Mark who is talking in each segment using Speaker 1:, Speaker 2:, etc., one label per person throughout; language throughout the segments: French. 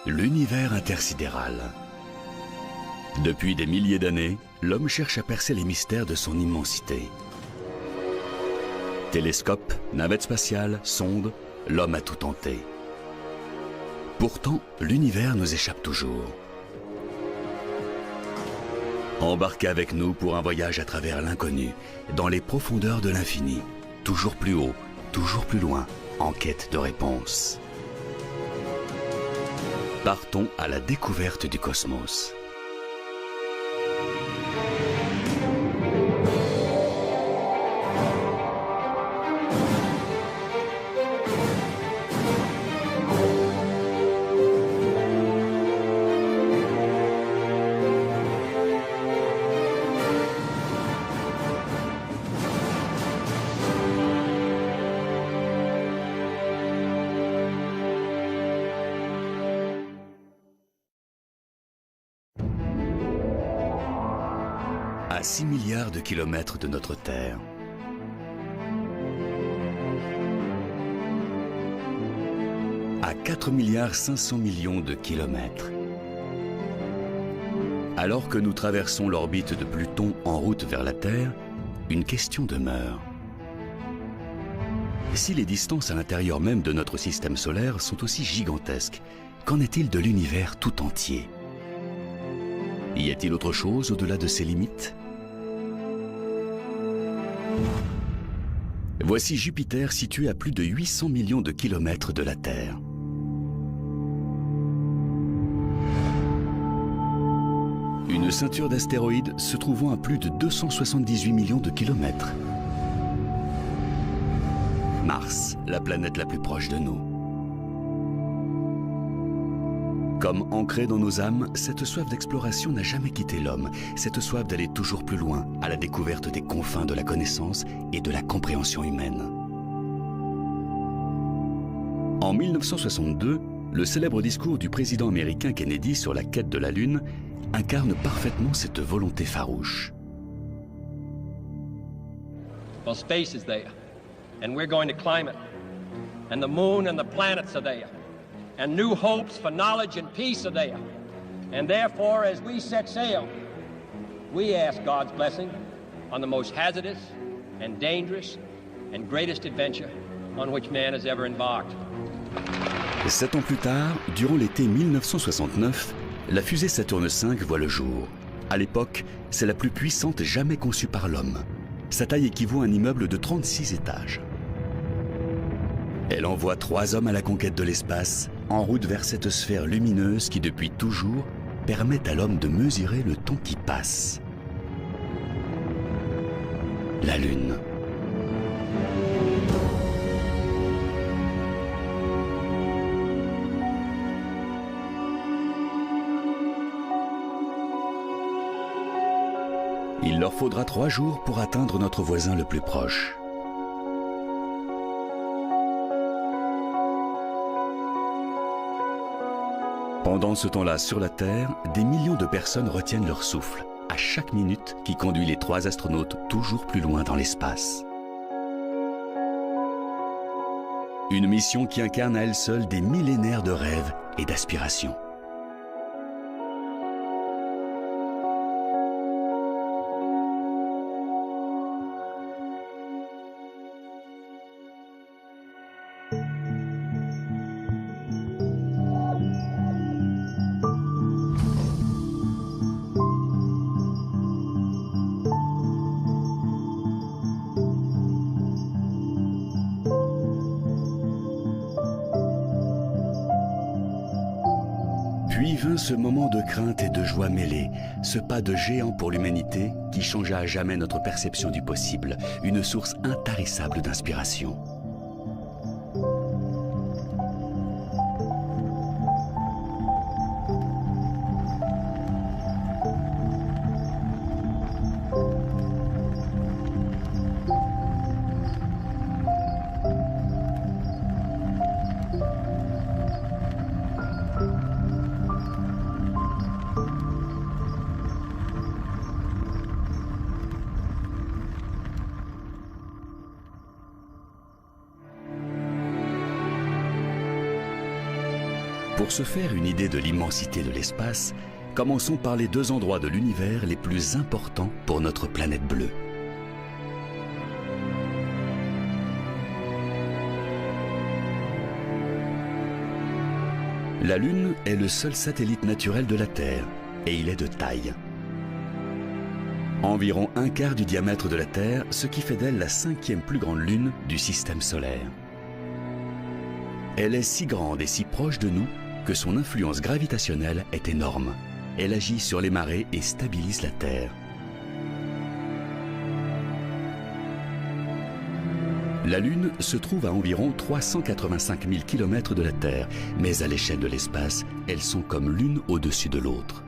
Speaker 1: L'univers intersidéral. Depuis des milliers d'années, l'homme cherche à percer les mystères de son immensité. Télescopes, navettes spatiales, sondes, l'homme a tout tenté. Pourtant, l'univers nous échappe toujours. Embarquez avec nous pour un voyage à travers l'inconnu, dans les profondeurs de l'infini, toujours plus haut, toujours plus loin, en quête de réponses. Partons à la découverte du cosmos. À 6 milliards de kilomètres de notre Terre. À 4 milliards 500 millions de kilomètres. Alors que nous traversons l'orbite de Pluton en route vers la Terre, une question demeure. Si les distances à l'intérieur même de notre système solaire sont aussi gigantesques, qu'en est-il de l'univers tout entier? Y a-t-il autre chose au-delà de ces limites? Voici Jupiter situé à plus de 800 millions de kilomètres de la Terre. Une ceinture d'astéroïdes se trouvant à plus de 278 millions de kilomètres. Mars, la planète la plus proche de nous. Comme ancrée dans nos âmes, cette soif d'exploration n'a jamais quitté l'homme, cette soif d'aller toujours plus loin, à la découverte des confins de la connaissance et de la compréhension humaine. En 1962, le célèbre discours du président américain Kennedy sur la quête de la Lune incarne parfaitement cette volonté farouche.
Speaker 2: Well, space is there, and we're going to climb it, and the moon and the planets are there. And new hopes for knowledge and peace are there. And therefore, as we set sail, we ask God's blessing on the most hazardous and dangerous and greatest adventure on which man has ever embarked.
Speaker 1: 7 ans plus tard, durant l'été 1969, la fusée Saturne V voit le jour. À l'époque, c'est la plus puissante jamais conçue par l'homme. Sa taille équivaut à un immeuble de 36 étages. Elle envoie 3 hommes à la conquête de l'espace, en route vers cette sphère lumineuse qui, depuis toujours, permet à l'homme de mesurer le temps qui passe. La Lune. Il leur faudra 3 jours pour atteindre notre voisin le plus proche. Pendant ce temps-là, sur la Terre, des millions de personnes retiennent leur souffle, à chaque minute qui conduit les 3 astronautes toujours plus loin dans l'espace. Une mission qui incarne à elle seule des millénaires de rêves et d'aspirations. Puis vint ce moment de crainte et de joie mêlée, ce pas de géant pour l'humanité qui changea à jamais notre perception du possible, une source intarissable d'inspiration. Pour se faire une idée de l'immensité de l'espace, commençons par les deux endroits de l'univers les plus importants pour notre planète bleue. La Lune est le seul satellite naturel de la Terre, et il est de taille. Environ un quart du diamètre de la Terre, ce qui fait d'elle la 5e plus grande lune du système solaire. Elle est si grande et si proche de nous que son influence gravitationnelle est énorme. Elle agit sur les marées et stabilise la Terre. La Lune se trouve à environ 385 000 km de la Terre, mais à l'échelle de l'espace, elles sont comme l'une au-dessus de l'autre.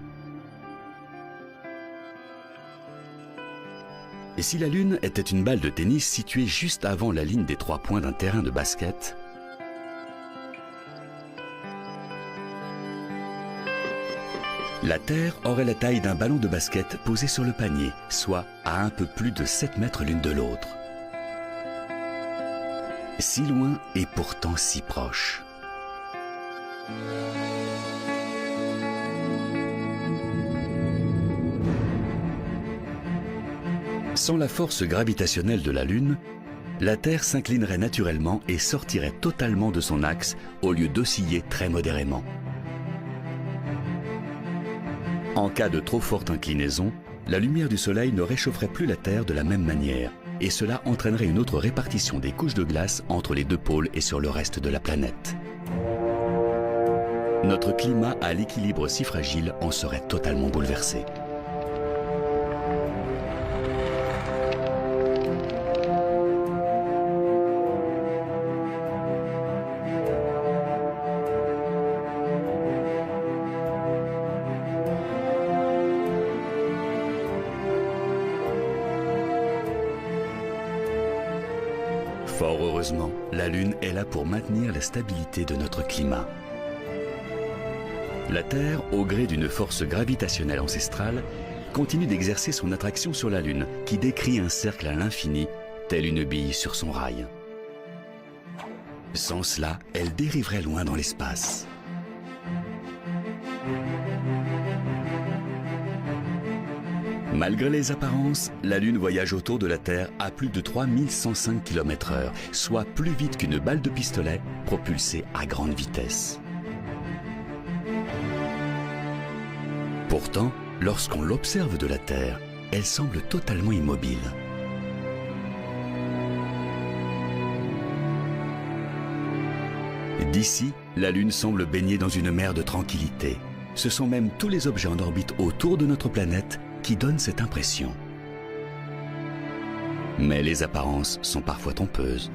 Speaker 1: Et si la Lune était une balle de tennis située juste avant la ligne des 3 points d'un terrain de basket, la Terre aurait la taille d'un ballon de basket posé sur le panier, soit à un peu plus de 7 mètres l'une de l'autre. Si loin et pourtant si proche. Sans la force gravitationnelle de la Lune, la Terre s'inclinerait naturellement et sortirait totalement de son axe au lieu d'osciller très modérément. En cas de trop forte inclinaison, la lumière du Soleil ne réchaufferait plus la Terre de la même manière, et cela entraînerait une autre répartition des couches de glace entre les deux pôles et sur le reste de la planète. Notre climat à l'équilibre si fragile en serait totalement bouleversé. Fort heureusement, la Lune est là pour maintenir la stabilité de notre climat. La Terre, au gré d'une force gravitationnelle ancestrale, continue d'exercer son attraction sur la Lune, qui décrit un cercle à l'infini, telle une bille sur son rail. Sans cela, elle dériverait loin dans l'espace. Malgré les apparences, la Lune voyage autour de la Terre à plus de 3105 km/h, soit plus vite qu'une balle de pistolet propulsée à grande vitesse. Pourtant, lorsqu'on l'observe de la Terre, elle semble totalement immobile. D'ici, la Lune semble baignée dans une mer de tranquillité. Ce sont même tous les objets en orbite autour de notre planète qui donnent cette impression. Mais les apparences sont parfois trompeuses.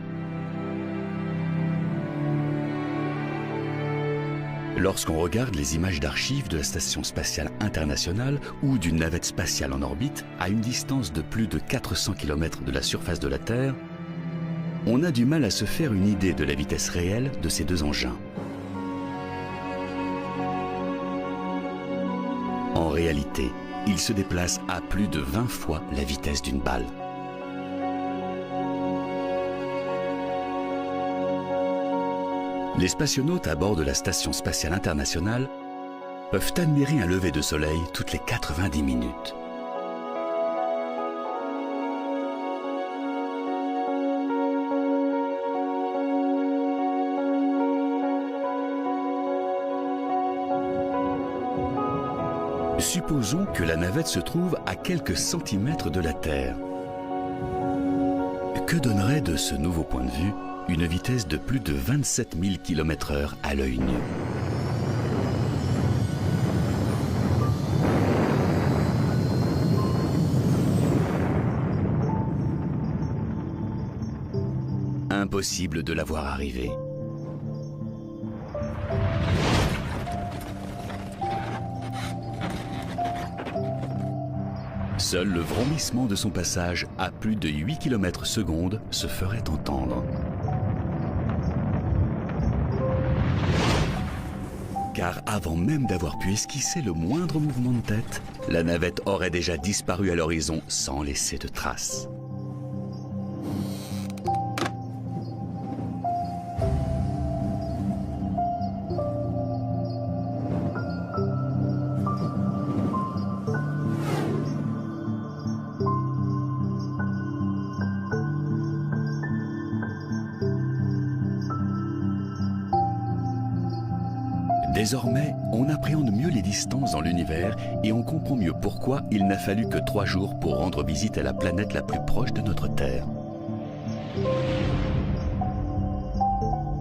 Speaker 1: Lorsqu'on regarde les images d'archives de la Station spatiale internationale ou d'une navette spatiale en orbite à une distance de plus de 400 km de la surface de la Terre, on a du mal à se faire une idée de la vitesse réelle de ces deux engins. En réalité, ils se déplacent à plus de 20 fois la vitesse d'une balle. Les spationautes à bord de la Station spatiale internationale peuvent admirer un lever de soleil toutes les 90 minutes. Supposons que la navette se trouve à quelques centimètres de la Terre. Que donnerait de ce nouveau point de vue une vitesse de plus de 27 000 km/h à l'œil nu? Impossible de la voir arriver. Seul le vrombissement de son passage à plus de 8 km/s se ferait entendre. Car avant même d'avoir pu esquisser le moindre mouvement de tête, la navette aurait déjà disparu à l'horizon sans laisser de traces. Désormais, on appréhende mieux les distances dans l'univers et on comprend mieux pourquoi il n'a fallu que 3 jours pour rendre visite à la planète la plus proche de notre Terre.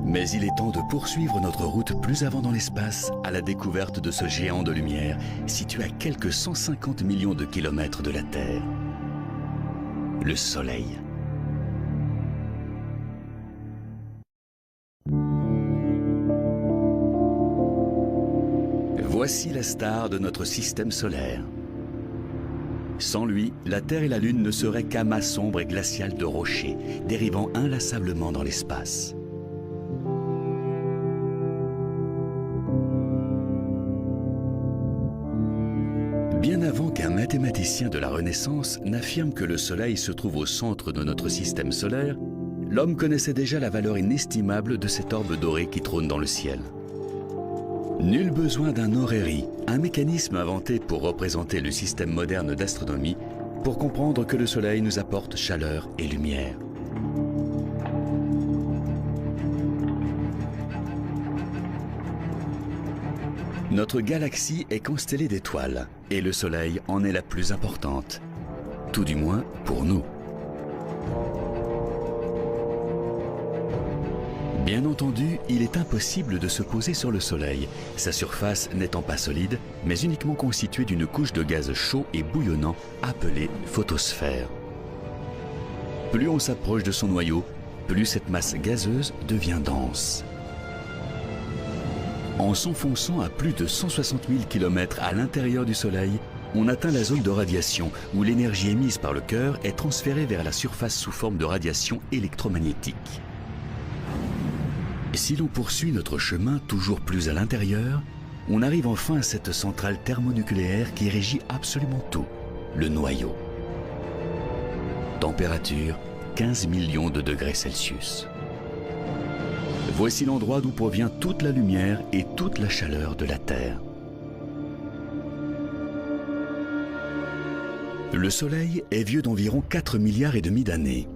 Speaker 1: Mais il est temps de poursuivre notre route plus avant dans l'espace à la découverte de ce géant de lumière situé à quelques 150 millions de kilomètres de la Terre. Le Soleil. Voici la star de notre système solaire. Sans lui, la Terre et la Lune ne seraient qu'amas sombres et glaciales de rochers, dérivant inlassablement dans l'espace. Bien avant qu'un mathématicien de la Renaissance n'affirme que le Soleil se trouve au centre de notre système solaire, l'homme connaissait déjà la valeur inestimable de cet orbe doré qui trône dans le ciel. Nul besoin d'un horaire, un mécanisme inventé pour représenter le système moderne d'astronomie, pour comprendre que le Soleil nous apporte chaleur et lumière. Notre galaxie est constellée d'étoiles, et le Soleil en est la plus importante. Tout du moins pour nous. Bien entendu, il est impossible de se poser sur le Soleil, sa surface n'étant pas solide, mais uniquement constituée d'une couche de gaz chaud et bouillonnant appelée photosphère. Plus on s'approche de son noyau, plus cette masse gazeuse devient dense. En s'enfonçant à plus de 160 000 km à l'intérieur du Soleil, on atteint la zone de radiation où l'énergie émise par le cœur est transférée vers la surface sous forme de radiation électromagnétique. Si l'on poursuit notre chemin toujours plus à l'intérieur, on arrive enfin à cette centrale thermonucléaire qui régit absolument tout, le noyau. Température 15 millions de degrés Celsius. Voici l'endroit d'où provient toute la lumière et toute la chaleur de la Terre. Le Soleil est vieux d'environ 4,5 milliards d'années.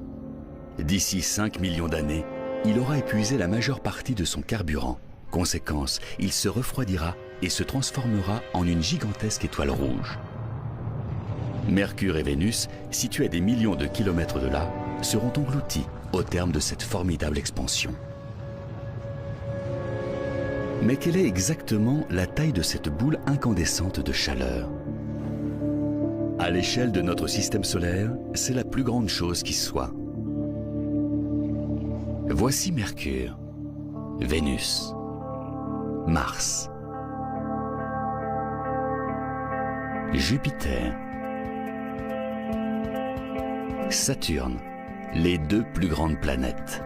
Speaker 1: D'ici 5 millions d'années, il aura épuisé la majeure partie de son carburant. Conséquence, il se refroidira et se transformera en une gigantesque étoile rouge. Mercure et Vénus, situés à des millions de kilomètres de là, seront engloutis au terme de cette formidable expansion. Mais quelle est exactement la taille de cette boule incandescente de chaleur? À l'échelle de notre système solaire, c'est la plus grande chose qui soit. Voici Mercure, Vénus, Mars, Jupiter, Saturne, les 2 plus grandes planètes.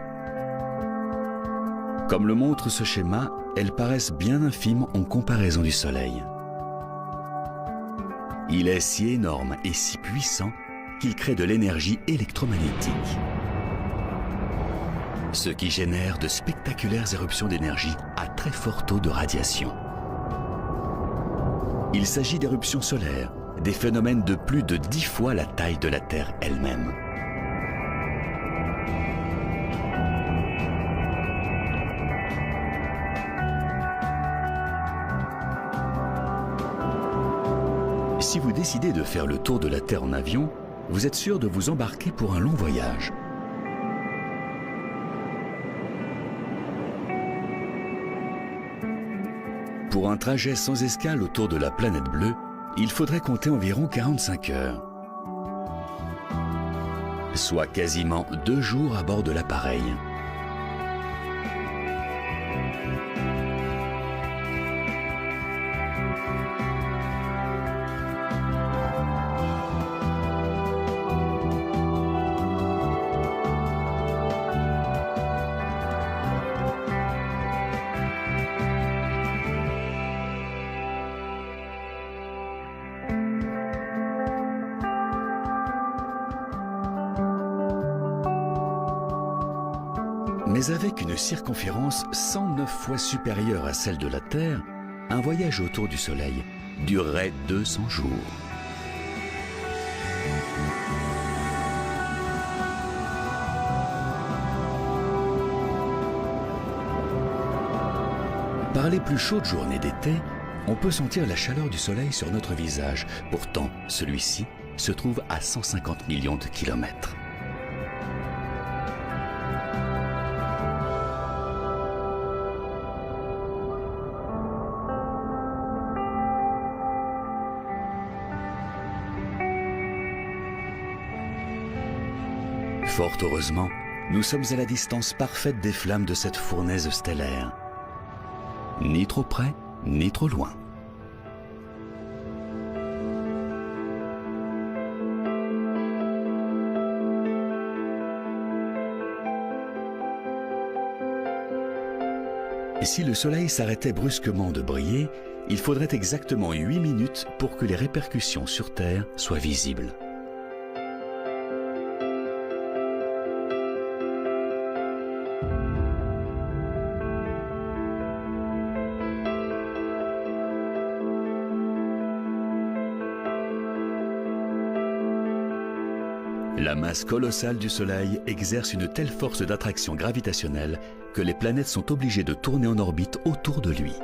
Speaker 1: Comme le montre ce schéma, elles paraissent bien infimes en comparaison du Soleil. Il est si énorme et si puissant qu'il crée de l'énergie électromagnétique, ce qui génère de spectaculaires éruptions d'énergie à très fort taux de radiation. Il s'agit d'éruptions solaires, des phénomènes de plus de 10 fois la taille de la Terre elle-même. Si vous décidez de faire le tour de la Terre en avion, vous êtes sûr de vous embarquer pour un long voyage. Pour un trajet sans escale autour de la planète bleue, il faudrait compter environ 45 heures. Soit quasiment 2 jours à bord de l'appareil. Mais avec une circonférence 109 fois supérieure à celle de la Terre, un voyage autour du Soleil durerait 200 jours. Par les plus chaudes journées d'été, on peut sentir la chaleur du soleil sur notre visage. Pourtant, celui-ci se trouve à 150 millions de kilomètres. Fort heureusement, nous sommes à la distance parfaite des flammes de cette fournaise stellaire. Ni trop près, ni trop loin. Et si le Soleil s'arrêtait brusquement de briller, il faudrait exactement 8 minutes pour que les répercussions sur Terre soient visibles. La masse colossale du Soleil exerce une telle force d'attraction gravitationnelle que les planètes sont obligées de tourner en orbite autour de lui.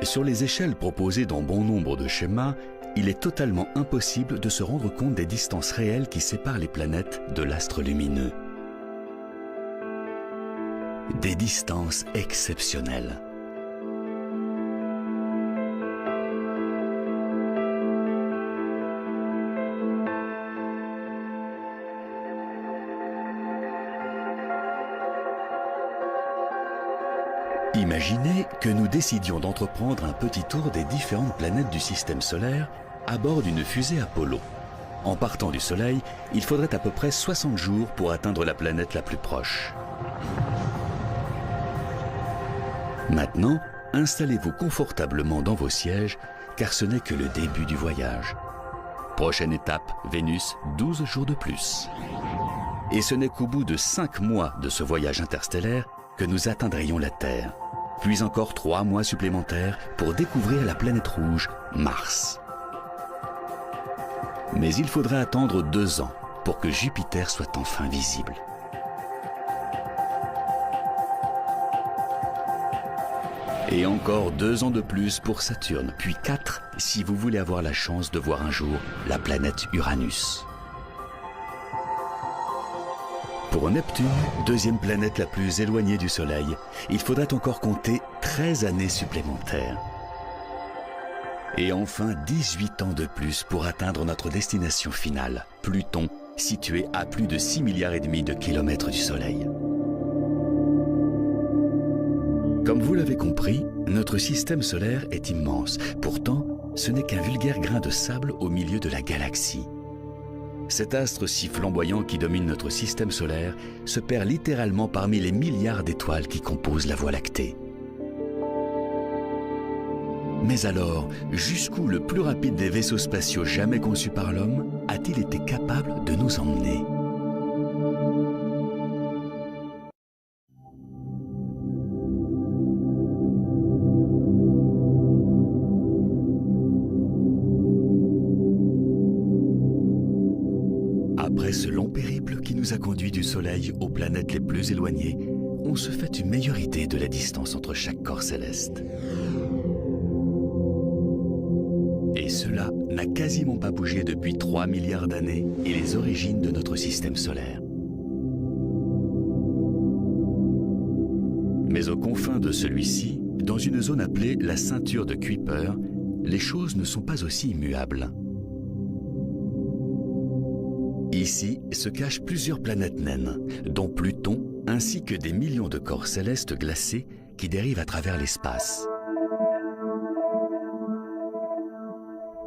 Speaker 1: Sur les échelles proposées dans bon nombre de schémas, il est totalement impossible de se rendre compte des distances réelles qui séparent les planètes de l'astre lumineux. Des distances exceptionnelles. Imaginez que nous décidions d'entreprendre un petit tour des différentes planètes du système solaire à bord d'une fusée Apollo. En partant du Soleil, il faudrait à peu près 60 jours pour atteindre la planète la plus proche. Maintenant, installez-vous confortablement dans vos sièges, car ce n'est que le début du voyage. Prochaine étape, Vénus, 12 jours de plus. Et ce n'est qu'au bout de 5 mois de ce voyage interstellaire que nous atteindrions la Terre. Puis encore 3 mois supplémentaires pour découvrir la planète rouge, Mars. Mais il faudrait attendre 2 ans pour que Jupiter soit enfin visible. Et encore 2 ans de plus pour Saturne, puis 4 si vous voulez avoir la chance de voir un jour la planète Uranus. Pour Neptune, deuxième planète la plus éloignée du Soleil, il faudrait encore compter 13 années supplémentaires. Et enfin 18 ans de plus pour atteindre notre destination finale, Pluton, situé à plus de 6,5 milliards de kilomètres du Soleil. Comme vous l'avez compris, notre système solaire est immense. Pourtant, ce n'est qu'un vulgaire grain de sable au milieu de la galaxie. Cet astre si flamboyant qui domine notre système solaire se perd littéralement parmi les milliards d'étoiles qui composent la Voie lactée. Mais alors, jusqu'où le plus rapide des vaisseaux spatiaux jamais conçus par l'homme a-t-il été capable de nous emmener ? Après ce long périple qui nous a conduits du Soleil aux planètes les plus éloignées, on se fait une meilleure idée de la distance entre chaque corps céleste. Et cela n'a quasiment pas bougé depuis 3 milliards d'années et les origines de notre système solaire. Mais aux confins de celui-ci, dans une zone appelée la ceinture de Kuiper, les choses ne sont pas aussi immuables. Ici se cachent plusieurs planètes naines, dont Pluton, ainsi que des millions de corps célestes glacés qui dérivent à travers l'espace.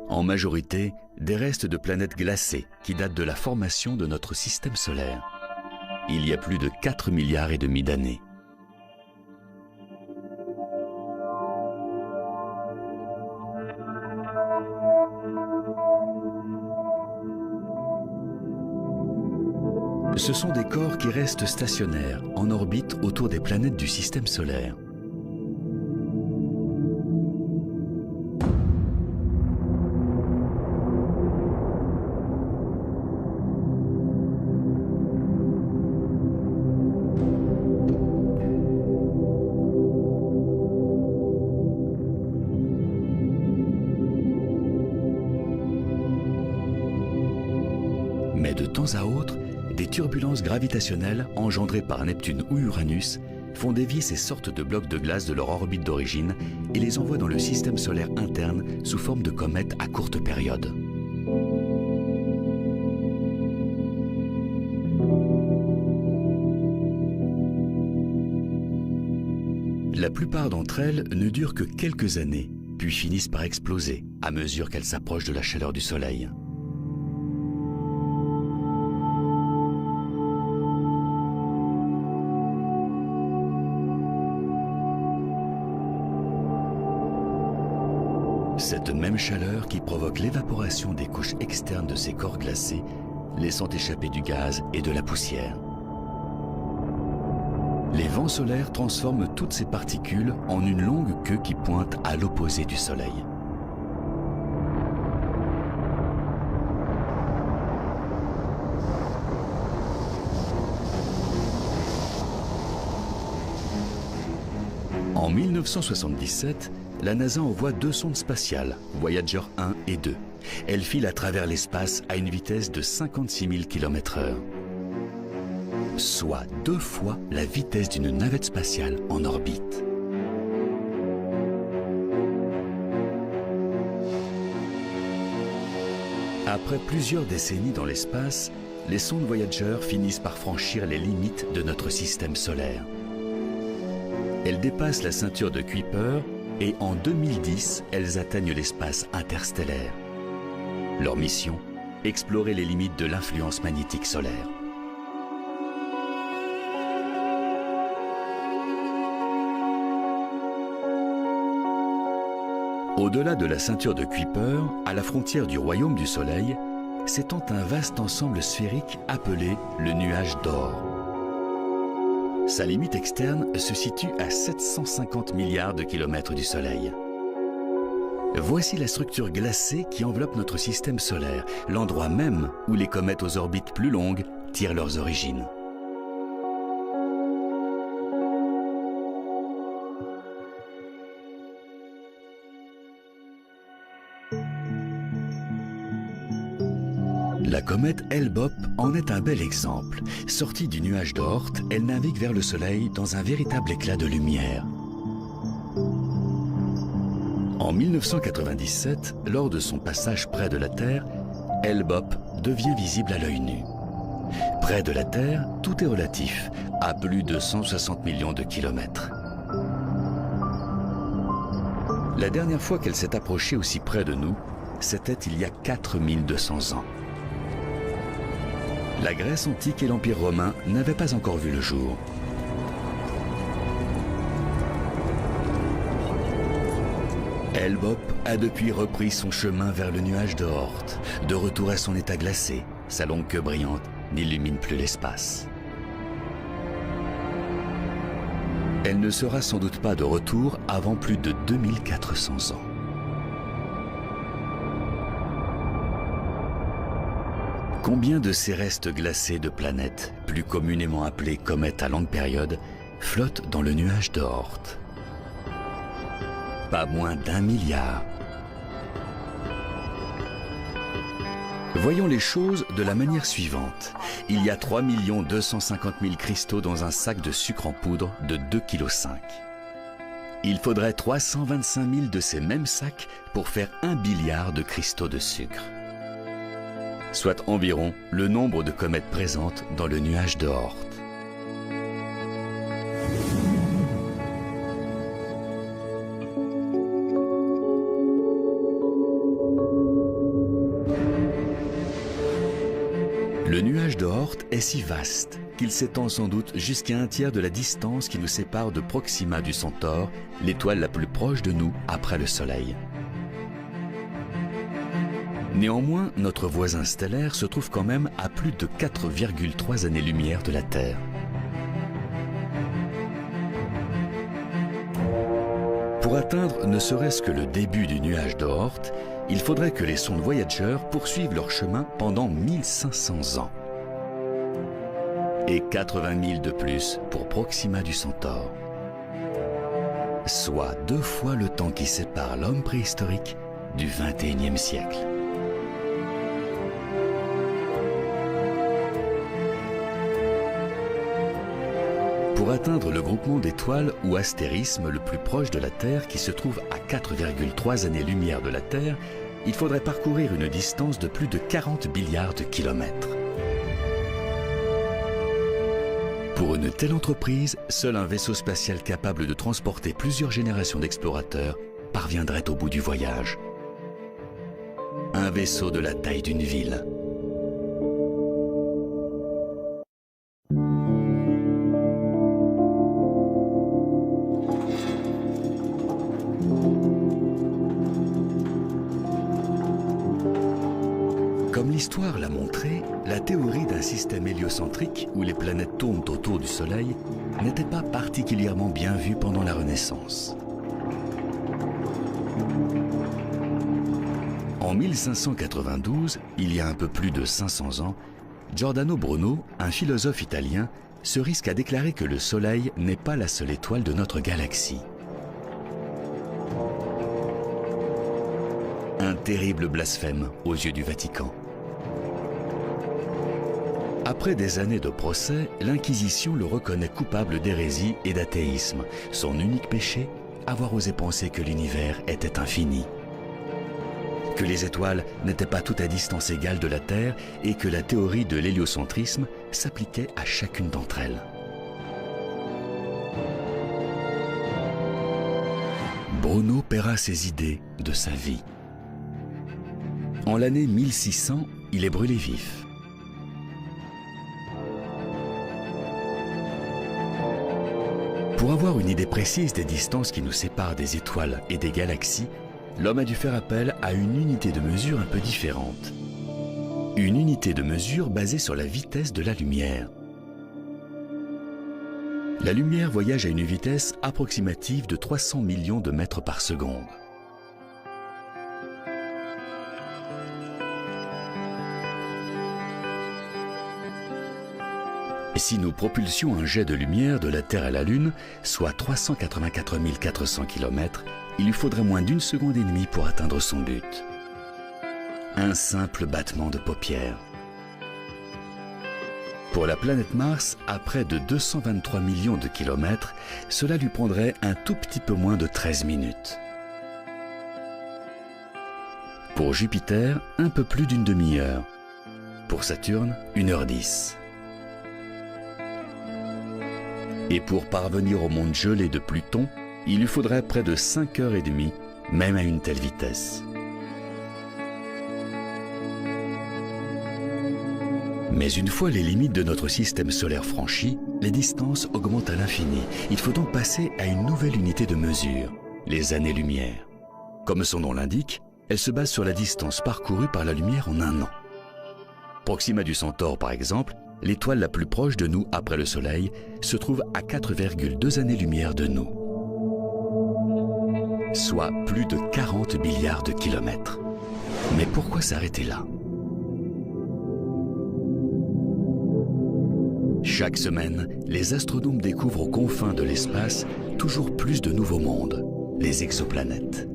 Speaker 1: En majorité, des restes de planètes glacées qui datent de la formation de notre système solaire. Il y a plus de 4,5 milliards d'années. Ce sont des corps qui restent stationnaires, en orbite autour des planètes du système solaire. turbulences gravitationnelles engendrées par Neptune ou Uranus font dévier ces sortes de blocs de glace de leur orbite d'origine et les envoient dans le système solaire interne sous forme de comètes à courte période. La plupart d'entre elles ne durent que quelques années, puis finissent par exploser à mesure qu'elles s'approchent de la chaleur du Soleil. Cette même chaleur qui provoque l'évaporation des couches externes de ces corps glacés, laissant échapper du gaz et de la poussière. Les vents solaires transforment toutes ces particules en une longue queue qui pointe à l'opposé du Soleil. En 1977, la NASA envoie 2 sondes spatiales, Voyager 1 et 2. Elles filent à travers l'espace à une vitesse de 56 000 km/h. Soit 2 fois la vitesse d'une navette spatiale en orbite. Après plusieurs décennies dans l'espace, les sondes Voyager finissent par franchir les limites de notre système solaire. Elles dépassent la ceinture de Kuiper et en 2010, elles atteignent l'espace interstellaire. Leur mission, explorer les limites de l'influence magnétique solaire. Au-delà de la ceinture de Kuiper, à la frontière du royaume du Soleil, s'étend un vaste ensemble sphérique appelé le nuage d'Oort. Sa limite externe se situe à 750 milliards de kilomètres du Soleil. Voici la structure glacée qui enveloppe notre système solaire, l'endroit même où les comètes aux orbites plus longues tirent leurs origines. La comète Hale-Bopp en est un bel exemple. Sortie du nuage d'Oort, elle navigue vers le Soleil dans un véritable éclat de lumière. En 1997, lors de son passage près de la Terre, Hale-Bopp devient visible à l'œil nu. Près de la Terre, tout est relatif, à plus de 160 millions de kilomètres. La dernière fois qu'elle s'est approchée aussi près de nous, c'était il y a 4200 ans. La Grèce antique et l'Empire romain n'avaient pas encore vu le jour. Hale-Bopp a depuis repris son chemin vers le nuage d'Oort. De retour à son état glacé, sa longue queue brillante n'illumine plus l'espace. Elle ne sera sans doute pas de retour avant plus de 2400 ans. Combien de ces restes glacés de planètes, plus communément appelées comètes à longue période, flottent dans le nuage d'Oort? Pas moins d'1 milliard. Voyons les choses de la manière suivante. Il y a 3 250 000 cristaux dans un sac de sucre en poudre de 2,5 kg. Il faudrait 325 000 de ces mêmes sacs pour faire 1 billiard de cristaux de sucre. Soit environ le nombre de comètes présentes dans le nuage d'Oort. Le nuage d'Oort est si vaste qu'il s'étend sans doute jusqu'à 1/3 de la distance qui nous sépare de Proxima du Centaure, l'étoile la plus proche de nous après le Soleil. Néanmoins, notre voisin stellaire se trouve quand même à plus de 4,3 années-lumière de la Terre. Pour atteindre ne serait-ce que le début du nuage d'Oort, il faudrait que les sondes Voyager poursuivent leur chemin pendant 1500 ans. Et 80 000 de plus pour Proxima du Centaure. Soit 2 fois le temps qui sépare l'homme préhistorique du XXIe siècle. Pour atteindre le groupement d'étoiles ou astérisme le plus proche de la Terre, qui se trouve à 4,3 années-lumière de la Terre, il faudrait parcourir une distance de plus de 40 milliards de kilomètres. Pour une telle entreprise, seul un vaisseau spatial capable de transporter plusieurs générations d'explorateurs parviendrait au bout du voyage. Un vaisseau de la taille d'une ville. Comme l'histoire l'a montré, la théorie d'un système héliocentrique où les planètes tournent autour du Soleil n'était pas particulièrement bien vue pendant la Renaissance. En 1592, il y a un peu plus de 500 ans, Giordano Bruno, un philosophe italien, se risque à déclarer que le Soleil n'est pas la seule étoile de notre galaxie. Un terrible blasphème aux yeux du Vatican. Après des années de procès, l'Inquisition le reconnaît coupable d'hérésie et d'athéisme. Son unique péché, avoir osé penser que l'univers était infini. Que les étoiles n'étaient pas toutes à distance égale de la Terre et que la théorie de l'héliocentrisme s'appliquait à chacune d'entre elles. Bruno paiera ses idées de sa vie. En l'année 1600, il est brûlé vif. Pour avoir une idée précise des distances qui nous séparent des étoiles et des galaxies, l'homme a dû faire appel à une unité de mesure un peu différente. Une unité de mesure basée sur la vitesse de la lumière. La lumière voyage à une vitesse approximative de 300 millions de mètres par seconde. Si nous propulsions un jet de lumière de la Terre à la Lune, soit 384 400 km, il lui faudrait moins d'une seconde et demie pour atteindre son but. Un simple battement de paupières. Pour la planète Mars, à près de 223 millions de kilomètres, cela lui prendrait un tout petit peu moins de 13 minutes. Pour Jupiter, un peu plus d'une demi-heure. Pour Saturne, 1h10. Et pour parvenir au monde gelé de Pluton, il lui faudrait près de 5h30, même à une telle vitesse. Mais une fois les limites de notre système solaire franchies, les distances augmentent à l'infini. Il faut donc passer à une nouvelle unité de mesure, les années-lumière. Comme son nom l'indique, elle se base sur la distance parcourue par la lumière en un an. Proxima du Centaure, par exemple, l'étoile la plus proche de nous après le Soleil, se trouve à 4,2 années-lumière de nous, soit plus de 40 milliards de kilomètres. Mais pourquoi s'arrêter là? Chaque semaine, les astronomes découvrent aux confins de l'espace toujours plus de nouveaux mondes, les exoplanètes.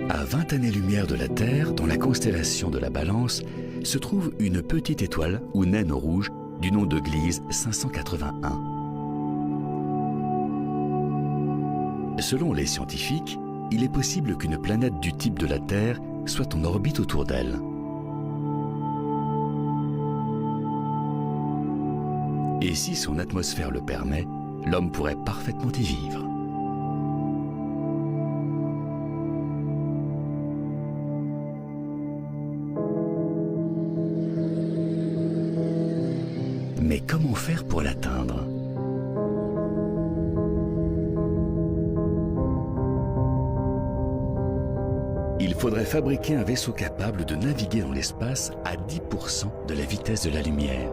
Speaker 1: À 20 années-lumière de la Terre, dans la constellation de la Balance, se trouve une petite étoile ou naine rouge du nom de Gliese 581. Selon les scientifiques, il est possible qu'une planète du type de la Terre soit en orbite autour d'elle. Et si son atmosphère le permet, l'homme pourrait parfaitement y vivre. Mais comment faire pour l'atteindre? Il faudrait fabriquer un vaisseau capable de naviguer dans l'espace à 10% de la vitesse de la lumière.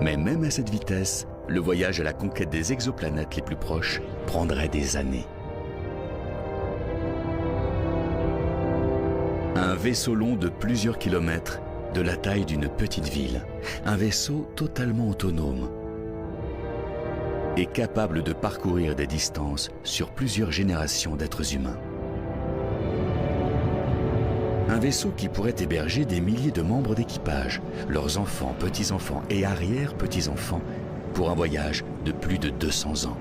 Speaker 1: Mais même à cette vitesse, le voyage à la conquête des exoplanètes les plus proches prendrait des années. Un vaisseau long de plusieurs kilomètres, de la taille d'une petite ville. Un vaisseau totalement autonome. est capable de parcourir des distances sur plusieurs générations d'êtres humains. Un vaisseau qui pourrait héberger des milliers de membres d'équipage, leurs enfants, petits-enfants et arrière-petits-enfants, pour un voyage de plus de 200 ans.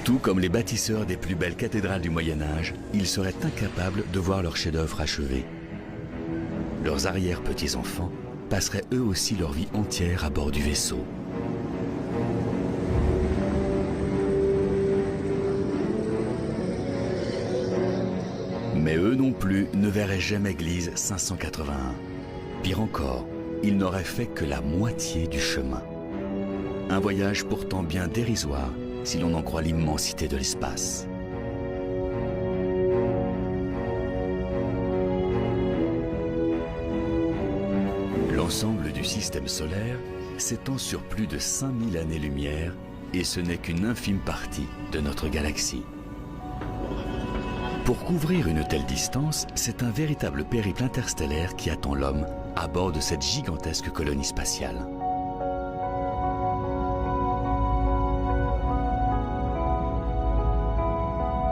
Speaker 1: Tout comme les bâtisseurs des plus belles cathédrales du Moyen-Âge, ils seraient incapables de voir leur chef-d'œuvre achevé. Leurs arrière-petits-enfants passeraient eux aussi leur vie entière à bord du vaisseau. Mais eux non plus ne verraient jamais Gliese 581. Pire encore, ils n'auraient fait que la moitié du chemin. Un voyage pourtant bien dérisoire si l'on en croit l'immensité de l'espace. L'ensemble du système solaire s'étend sur plus de 5000 années-lumière et ce n'est qu'une infime partie de notre galaxie. Pour couvrir une telle distance, c'est un véritable périple interstellaire qui attend l'homme à bord de cette gigantesque colonie spatiale.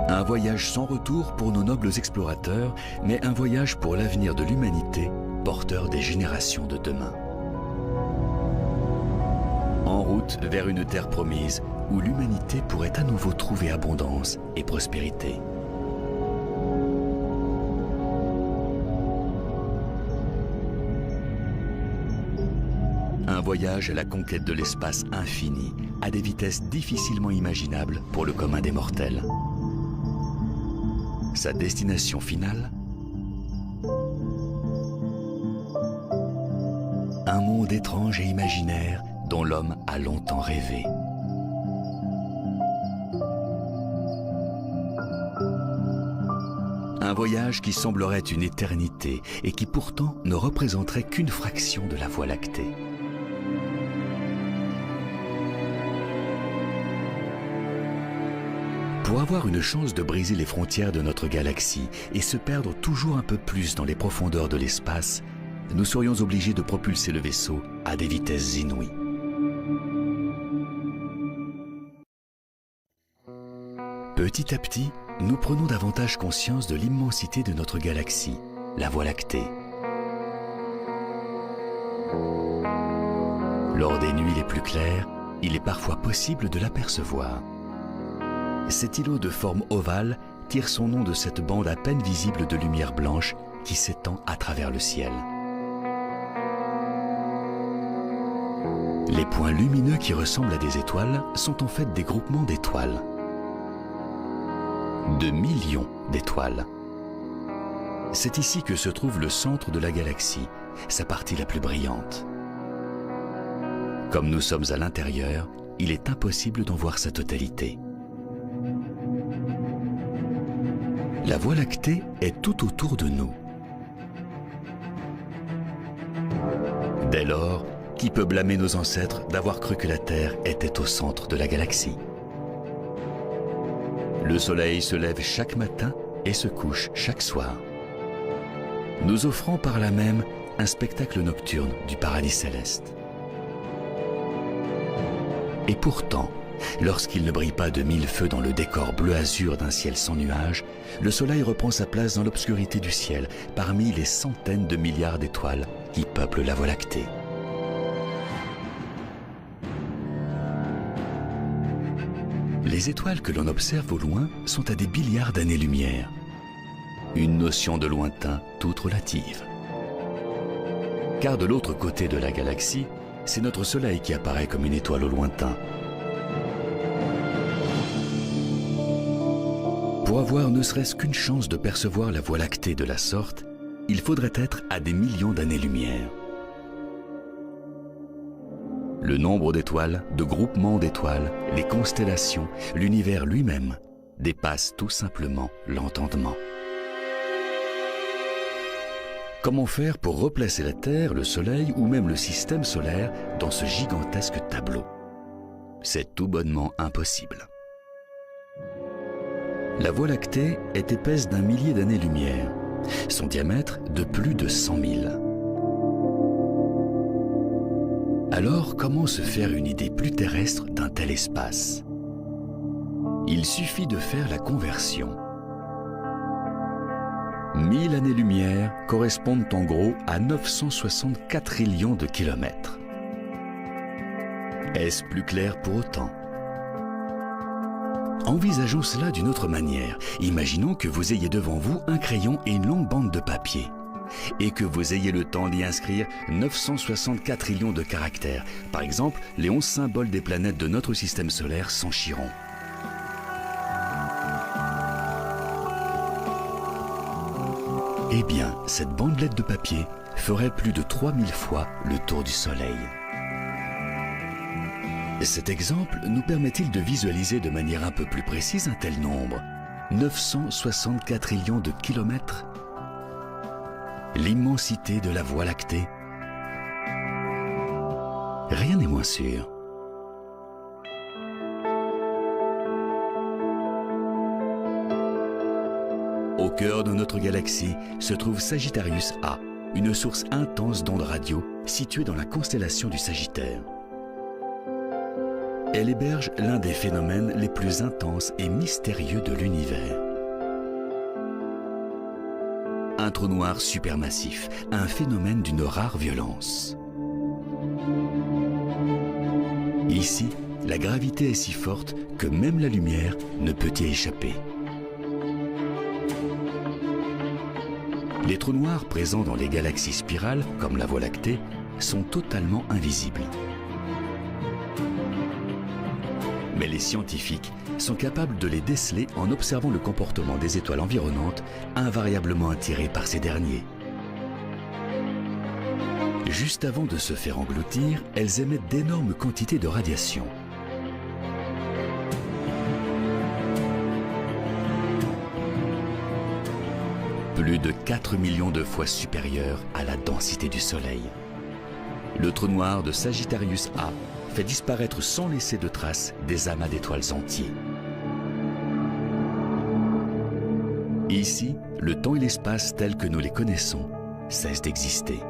Speaker 1: Un voyage sans retour pour nos nobles explorateurs, mais un voyage pour l'avenir de l'humanité, porteur des générations de demain. En route vers une terre promise où l'humanité pourrait à nouveau trouver abondance et prospérité. Un voyage à la conquête de l'espace infini, à des vitesses difficilement imaginables pour le commun des mortels. Sa destination finale? Un monde étrange et imaginaire dont l'homme a longtemps rêvé. Un voyage qui semblerait une éternité et qui pourtant ne représenterait qu'une fraction de la Voie lactée. Pour avoir une chance de briser les frontières de notre galaxie et se perdre toujours un peu plus dans les profondeurs de l'espace, nous serions obligés de propulser le vaisseau à des vitesses inouïes. Petit à petit, nous prenons davantage conscience de l'immensité de notre galaxie, la Voie lactée. Lors des nuits les plus claires, il est parfois possible de l'apercevoir. Cet îlot de forme ovale tire son nom de cette bande à peine visible de lumière blanche qui s'étend à travers le ciel. Les points lumineux qui ressemblent à des étoiles sont en fait des groupements d'étoiles. De millions d'étoiles. C'est ici que se trouve le centre de la galaxie, sa partie la plus brillante. Comme nous sommes à l'intérieur, il est impossible d'en voir sa totalité. La Voie lactée est tout autour de nous. Dès lors, qui peut blâmer nos ancêtres d'avoir cru que la Terre était au centre de la galaxie? Le Soleil se lève chaque matin et se couche chaque soir, nous offrant par là même un spectacle nocturne du paradis céleste. Et pourtant, lorsqu'il ne brille pas de mille feux dans le décor bleu-azur d'un ciel sans nuages, le Soleil reprend sa place dans l'obscurité du ciel, parmi les centaines de milliards d'étoiles qui peuplent la Voie lactée. Les étoiles que l'on observe au loin sont à des milliards d'années-lumière. Une notion de lointain toute relative. Car de l'autre côté de la galaxie, c'est notre Soleil qui apparaît comme une étoile au lointain. Pour avoir ne serait-ce qu'une chance de percevoir la Voie lactée de la sorte, il faudrait être à des millions d'années-lumière. Le nombre d'étoiles, de groupements d'étoiles, les constellations, l'univers lui-même dépassent tout simplement l'entendement. Comment faire pour replacer la Terre, le Soleil ou même le système solaire dans ce gigantesque tableau? C'est tout bonnement impossible. La Voie lactée est épaisse d'1 millier d'années-lumière, son diamètre de plus de 100 000. Alors, comment se faire une idée plus terrestre d'un tel espace? Il suffit de faire la conversion. 1000 années-lumière correspondent en gros à 964 trillions de kilomètres. Est-ce plus clair pour autant? Envisageons cela d'une autre manière. Imaginons que vous ayez devant vous un crayon et une longue bande de papier, et que vous ayez le temps d'y inscrire 964 trillions de caractères. Par exemple, les 11 symboles des planètes de notre système solaire s'enchiront. Eh bien, cette bandelette de papier ferait plus de 3000 fois le tour du Soleil. Cet exemple nous permet-il de visualiser de manière un peu plus précise un tel nombre? 964 trillions de kilomètres? L'immensité de la Voie lactée? Rien n'est moins sûr. Au cœur de notre galaxie se trouve Sagittarius A, une source intense d'ondes radio située dans la constellation du Sagittaire. Elle héberge l'un des phénomènes les plus intenses et mystérieux de l'univers. Un trou noir supermassif, un phénomène d'une rare violence. Ici, la gravité est si forte que même la lumière ne peut y échapper. Les trous noirs présents dans les galaxies spirales, comme la Voie lactée, sont totalement invisibles. Mais les scientifiques sont capables de les déceler en observant le comportement des étoiles environnantes, invariablement attirées par ces derniers. Juste avant de se faire engloutir, elles émettent d'énormes quantités de radiation. Plus de 4 millions de fois supérieure à la densité du Soleil. Le trou noir de Sagittarius A fait disparaître sans laisser de traces des amas d'étoiles entiers. Ici, le temps et l'espace tels que nous les connaissons cessent d'exister.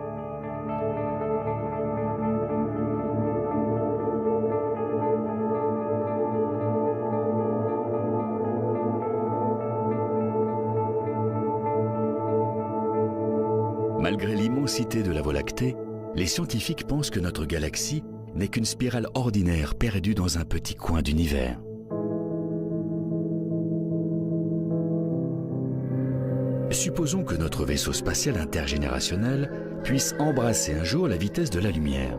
Speaker 1: Malgré l'immensité de la Voie lactée, les scientifiques pensent que notre galaxie n'est qu'une spirale ordinaire perdue dans un petit coin d'univers. Supposons que notre vaisseau spatial intergénérationnel puisse embrasser un jour la vitesse de la lumière.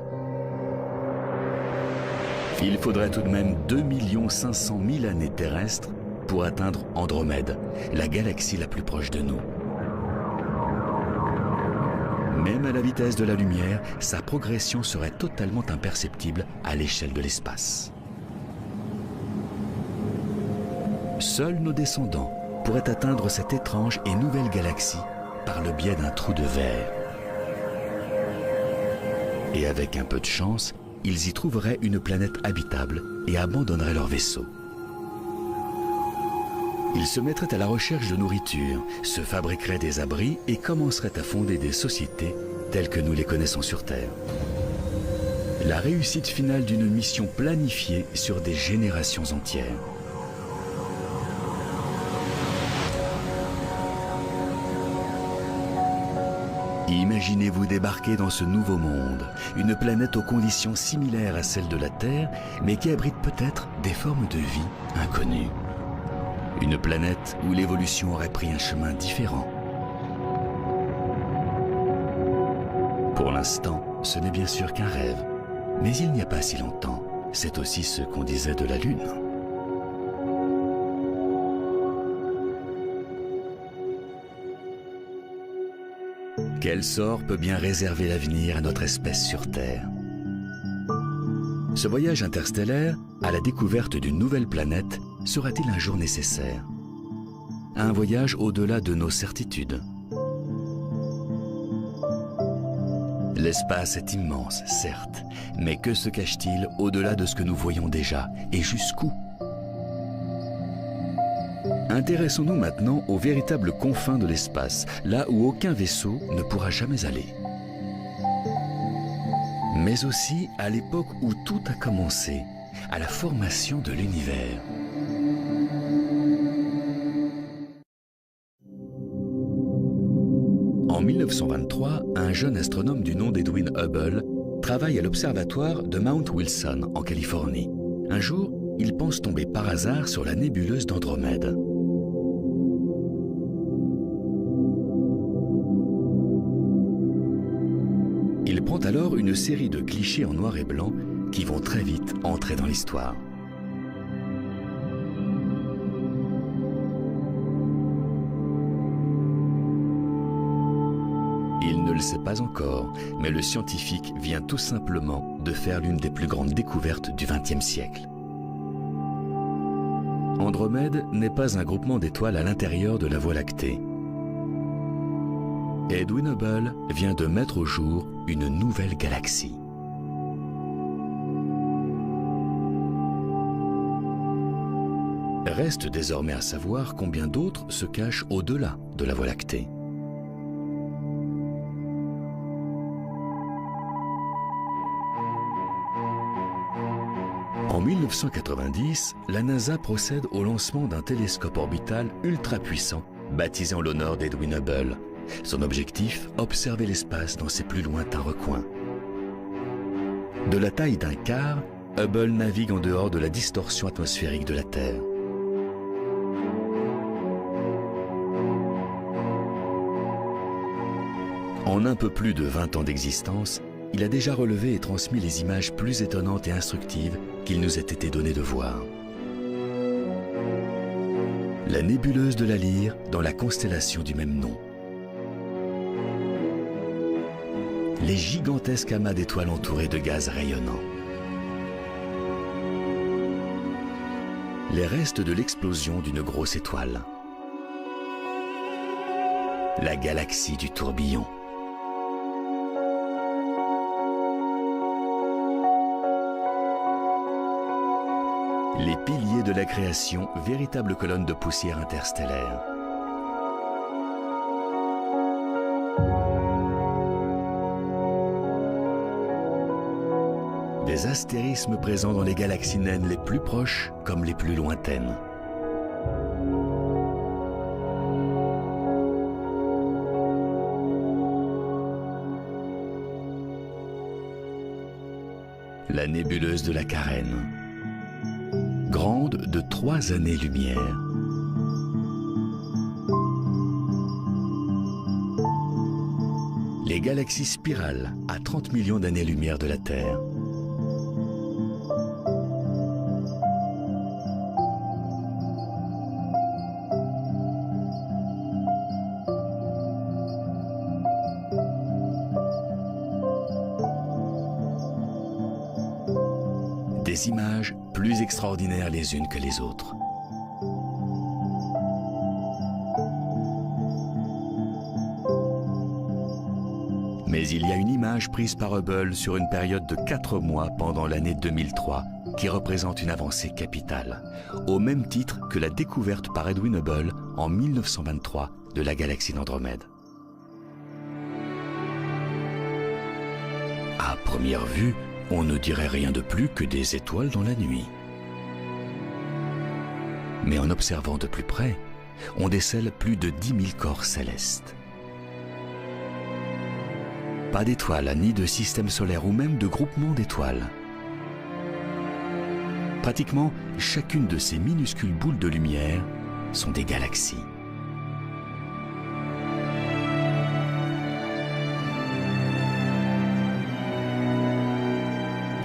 Speaker 1: Il faudrait tout de même 2 500 000 années terrestres pour atteindre Andromède, la galaxie la plus proche de nous. Même à la vitesse de la lumière, sa progression serait totalement imperceptible à l'échelle de l'espace. Seuls nos descendants pourraient atteindre cette étrange et nouvelle galaxie par le biais d'un trou de verre. Et avec un peu de chance, ils y trouveraient une planète habitable et abandonneraient leur vaisseau. Ils se mettraient à la recherche de nourriture, se fabriqueraient des abris et commenceraient à fonder des sociétés telles que nous les connaissons sur Terre. La réussite finale d'une mission planifiée sur des générations entières. Imaginez-vous débarquer dans ce nouveau monde, une planète aux conditions similaires à celles de la Terre, mais qui abrite peut-être des formes de vie inconnues. Une planète où l'évolution aurait pris un chemin différent. Pour l'instant, ce n'est bien sûr qu'un rêve. Mais il n'y a pas si longtemps, c'est aussi ce qu'on disait de la Lune. Quel sort peut bien réserver l'avenir à notre espèce sur Terre? Ce voyage interstellaire à la découverte d'une nouvelle planète sera-t-il un jour nécessaire? Un voyage au-delà de nos certitudes. L'espace est immense, certes, mais que se cache-t-il au-delà de ce que nous voyons déjà, et jusqu'où? Intéressons-nous maintenant aux véritables confins de l'espace, là où aucun vaisseau ne pourra jamais aller. Mais aussi à l'époque où tout a commencé, à la formation de l'univers. En 1923, un jeune astronome du nom d'Edwin Hubble travaille à l'observatoire de Mount Wilson, en Californie. Un jour, il pense tomber par hasard sur la nébuleuse d'Andromède. Il prend alors une série de clichés en noir et blanc qui vont très vite entrer dans l'histoire. Il ne le sait pas encore, mais le scientifique vient tout simplement de faire l'une des plus grandes découvertes du XXe siècle. Andromède n'est pas un groupement d'étoiles à l'intérieur de la Voie lactée. Edwin Hubble vient de mettre au jour une nouvelle galaxie. Reste désormais à savoir combien d'autres se cachent au-delà de la Voie lactée. En 1990, la NASA procède au lancement d'un télescope orbital ultra puissant baptisé en l'honneur d'Edwin Hubble. Son objectif, observer l'espace dans ses plus lointains recoins. De la taille d'un quart, Hubble navigue en dehors de la distorsion atmosphérique de la Terre. En un peu plus de 20 ans d'existence, il a déjà relevé et transmis les images plus étonnantes et instructives qu'il nous ait été donné de voir. La nébuleuse de la Lyre dans la constellation du même nom. Les gigantesques amas d'étoiles entourées de gaz rayonnants. Les restes de l'explosion d'une grosse étoile. La galaxie du tourbillon. Les piliers de la création, véritable colonne de poussière interstellaire. Des astérismes présents dans les galaxies naines les plus proches comme les plus lointaines. La nébuleuse de la Carène. Grande de 3 années-lumière. Les galaxies spirales à 30 millions d'années-lumière de la Terre. Des images plus extraordinaires les unes que les autres. Mais il y a une image prise par Hubble sur une période de 4 mois pendant l'année 2003 qui représente une avancée capitale, au même titre que la découverte par Edwin Hubble en 1923 de la galaxie d'Andromède. À première vue, on ne dirait rien de plus que des étoiles dans la nuit. Mais en observant de plus près, on décèle plus de 10 000 corps célestes. Pas d'étoiles, ni de système solaire ou même de groupement d'étoiles. Pratiquement chacune de ces minuscules boules de lumière sont des galaxies.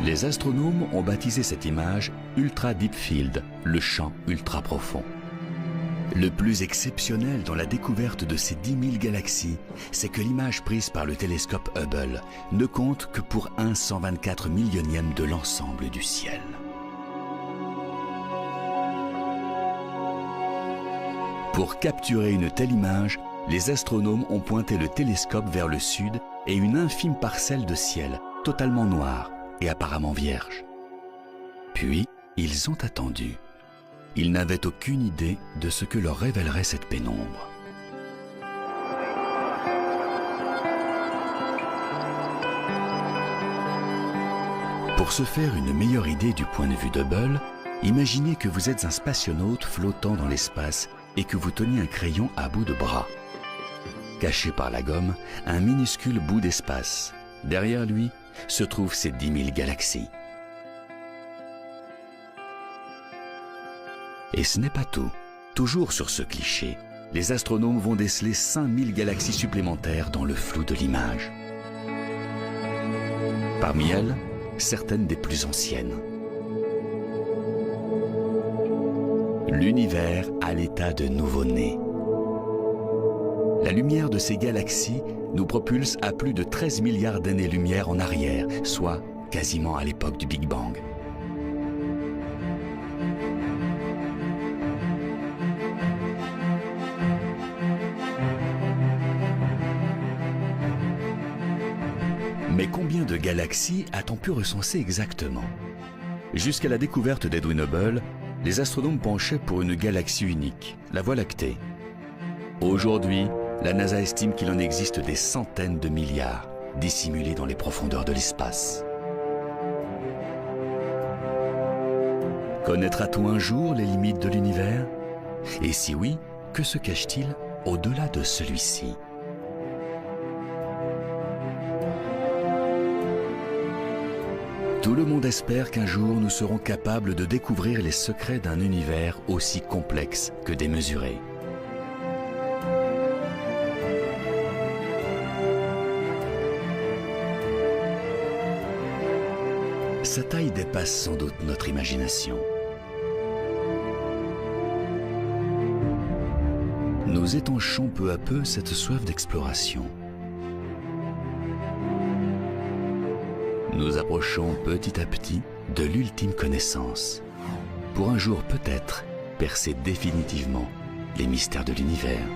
Speaker 1: Les astronomes ont baptisé cette image Ultra Deep Field, le champ ultra profond. Le plus exceptionnel dans la découverte de ces 10 000 galaxies, c'est que l'image prise par le télescope Hubble ne compte que pour 1/124 millionième de l'ensemble du ciel. Pour capturer une telle image, les astronomes ont pointé le télescope vers le sud et une infime parcelle de ciel, totalement noire et apparemment vierge. Puis, ils ont attendu. Ils n'avaient aucune idée de ce que leur révélerait cette pénombre. Pour se faire une meilleure idée du point de vue d'Hubble, imaginez que vous êtes un spationaute flottant dans l'espace et que vous teniez un crayon à bout de bras. Caché par la gomme, un minuscule bout d'espace. Derrière lui se trouvent ces 10 000 galaxies. Et ce n'est pas tout. Toujours sur ce cliché, les astronomes vont déceler 5000 galaxies supplémentaires dans le flou de l'image. Parmi elles, certaines des plus anciennes. L'univers à l'état de nouveau-né. La lumière de ces galaxies nous propulse à plus de 13 milliards d'années-lumière en arrière, soit quasiment à l'époque du Big Bang. Mais combien de galaxies a-t-on pu recenser exactement? Jusqu'à la découverte d'Edwin Hubble, les astronomes penchaient pour une galaxie unique, la Voie lactée. Aujourd'hui, la NASA estime qu'il en existe des centaines de milliards, dissimulés dans les profondeurs de l'espace. Connaîtra-t-on un jour les limites de l'univers? Et si oui, que se cache-t-il au-delà de celui-ci? Tout le monde espère qu'un jour nous serons capables de découvrir les secrets d'un univers aussi complexe que démesuré. Sa taille dépasse sans doute notre imagination. Nous étanchons peu à peu cette soif d'exploration. Nous approchons petit à petit de l'ultime connaissance, pour un jour peut-être percer définitivement les mystères de l'univers.